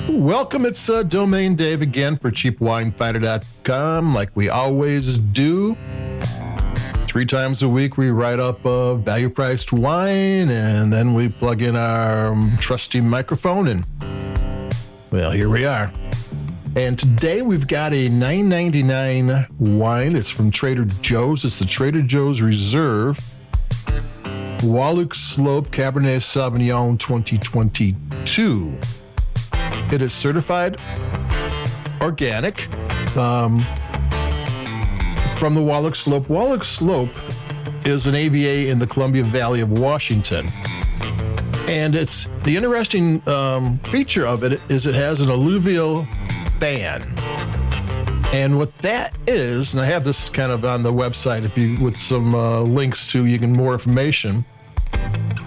Welcome, it's Domain Dave again for CheapWineFinder.com, like we always do. 3 times a week we write up value-priced wine, and then we plug in our trusty microphone, and, well, here we are. And today we've got a $9.99 wine. It's from Trader Joe's. It's the Trader Joe's Reserve Wahluke Slope Cabernet Sauvignon 2022. It is certified organic from the Wahluke Slope. Wahluke Slope is an AVA in the Columbia Valley of Washington. And it's the interesting feature of it is it has an alluvial fan. And what that is, and I have this kind of on the website if you with some links to you can more information.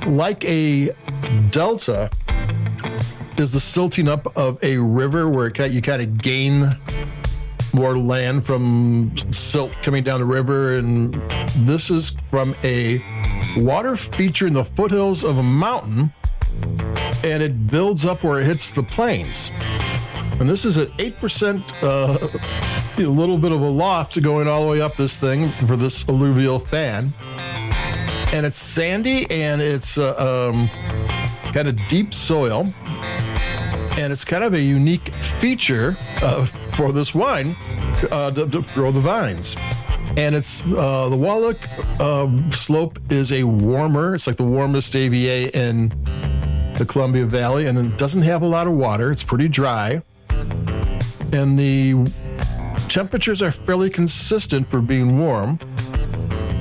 Like a delta is the silting up of a river where you kind of gain more land from silt coming down the river, and this is from a water feature in the foothills of a mountain, and it builds up where it hits the plains. And this is at 8%, a little bit of a loft going all the way up this thing for this alluvial fan. And it's sandy, and it's kind of deep soil. And it's kind of a unique feature for this wine to grow the vines. And it's the Wahluke Slope is a warmer. It's like the warmest AVA in the Columbia Valley, and it doesn't have a lot of water. It's pretty dry. And the temperatures are fairly consistent for being warm,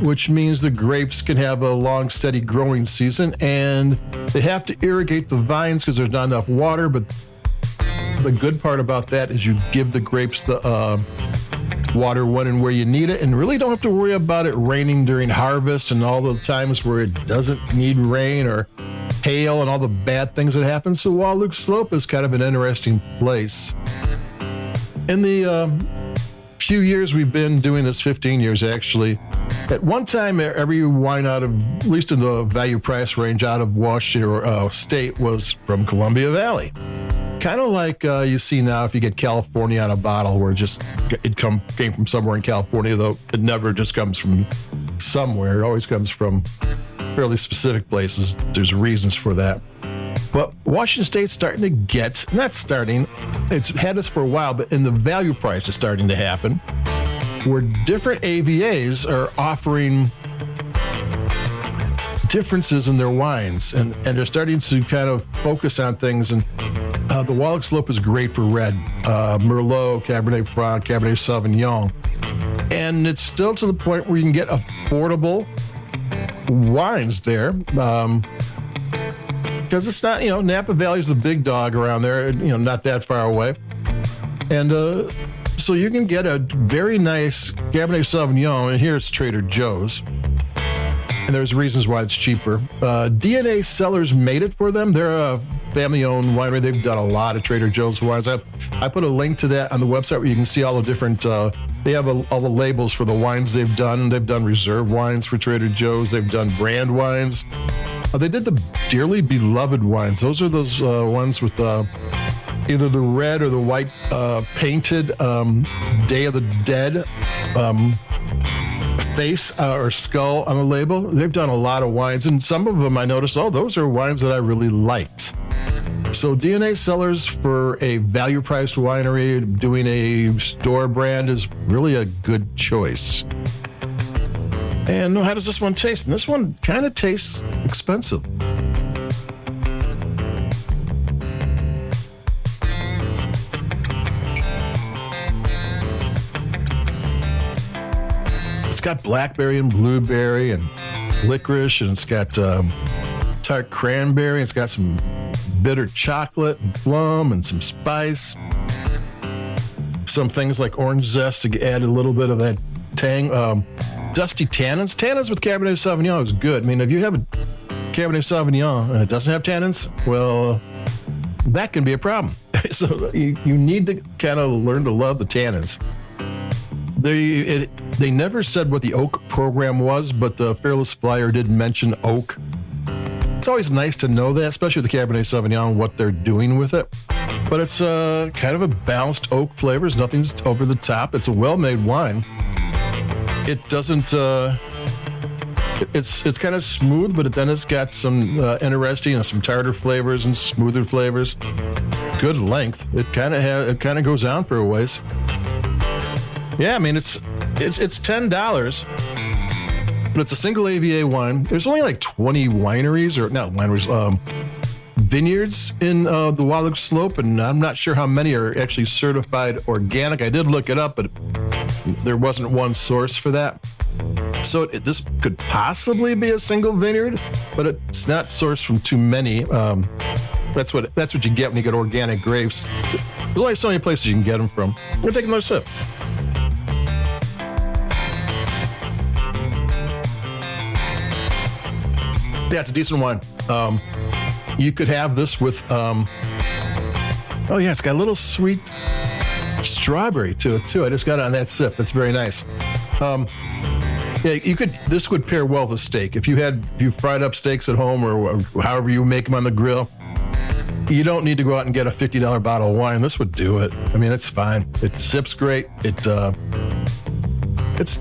which means the grapes can have a long, steady growing season, and they have to irrigate the vines because there's not enough water. But the good part about that is you give the grapes the water when and where you need it, and really don't have to worry about it raining during harvest and all the times where it doesn't need rain or hail and all the bad things that happen. So Wahluke Slope is kind of an interesting place. In the few years we've been doing this, 15 years actually, at one time every wine out of, at least in the value price range out of Washington or state, was from Columbia Valley. Kind of like you see now if you get California on a bottle, where it came from somewhere in California, though it never just comes from somewhere. It always comes from fairly specific places. There's reasons for that. But Washington State's starting to get, not starting, it's had this for a while, but in the value price it's starting to happen, where different AVAs are offering differences in their wines, and they're starting to kind of focus on things. And the Wahluke Slope is great for red, Merlot, Cabernet Franc, Cabernet Sauvignon. And it's still to the point where you can get affordable wines there. Because it's not, Napa Valley's the big dog around there, not that far away. And so you can get a very nice Cabernet Sauvignon, and here it's Trader Joe's. And there's reasons why it's cheaper. DNA Cellars made it for them. They're a family-owned winery. They've done a lot of Trader Joe's wines. I put a link to that on the website where you can see all the different, they have all the labels for the wines they've done. They've done reserve wines for Trader Joe's. They've done brand wines. They did the dearly beloved wines. Those are those ones with either the red or the white painted Day of the Dead face or skull on the label. They've done a lot of wines, and some of them I noticed, those are wines that I really liked. So DNA Cellars for a value-priced winery doing a store brand is really a good choice. And how does this one taste? And this one kind of tastes expensive. It's got blackberry and blueberry and licorice, and it's got tart cranberry. It's got some bitter chocolate and plum and some spice. Some things like orange zest to add a little bit of that tang. Dusty tannins. Tannins with Cabernet Sauvignon is good. I mean, if you have a Cabernet Sauvignon and it doesn't have tannins, well, that can be a problem. So you need to kind of learn to love the tannins. They never said what the oak program was, but the Fearless Flyer did mention oak. It's always nice to know that, especially with the Cabernet Sauvignon, what they're doing with it. but it's kind of a balanced oak flavors. Nothing's over the top. It's a well-made wine. It doesn't. It's kind of smooth, but then it's got some interesting, some tartar flavors and smoother flavors. Good length. It kind of goes on for a ways. Yeah, I mean it's $10, but it's a single AVA wine. There's only like 20 wineries, or not wineries, vineyards in the Wahluke Slope, and I'm not sure how many are actually certified organic. I did look it up, but there wasn't one source for that. So this could possibly be a single vineyard, but it's not sourced from too many. That's what you get when you get organic grapes. There's only so many places you can get them from. I'm gonna take another sip. Yeah, it's a decent wine. You could have this with, oh yeah, it's got a little sweet strawberry to it too. I just got it on that sip. That's very nice. Yeah, this would pair well with steak. If you fried up steaks at home or however you make them on the grill, you don't need to go out and get a $50 bottle of wine. This would do it. I mean, it's fine. It sips great. It's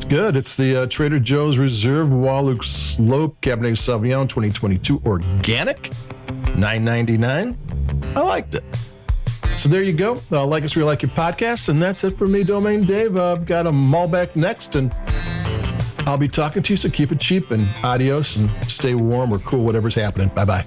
good. It's the Trader Joe's Reserve Wahluke Slope Cabernet Sauvignon 2022 Organic, $9.99. I liked it. So there you go. Like us, we like your podcast, and that's it for me, Domain Dave. I've got a Malbec next, and I'll be talking to you, so keep it cheap and adios and stay warm or cool, whatever's happening. Bye-bye.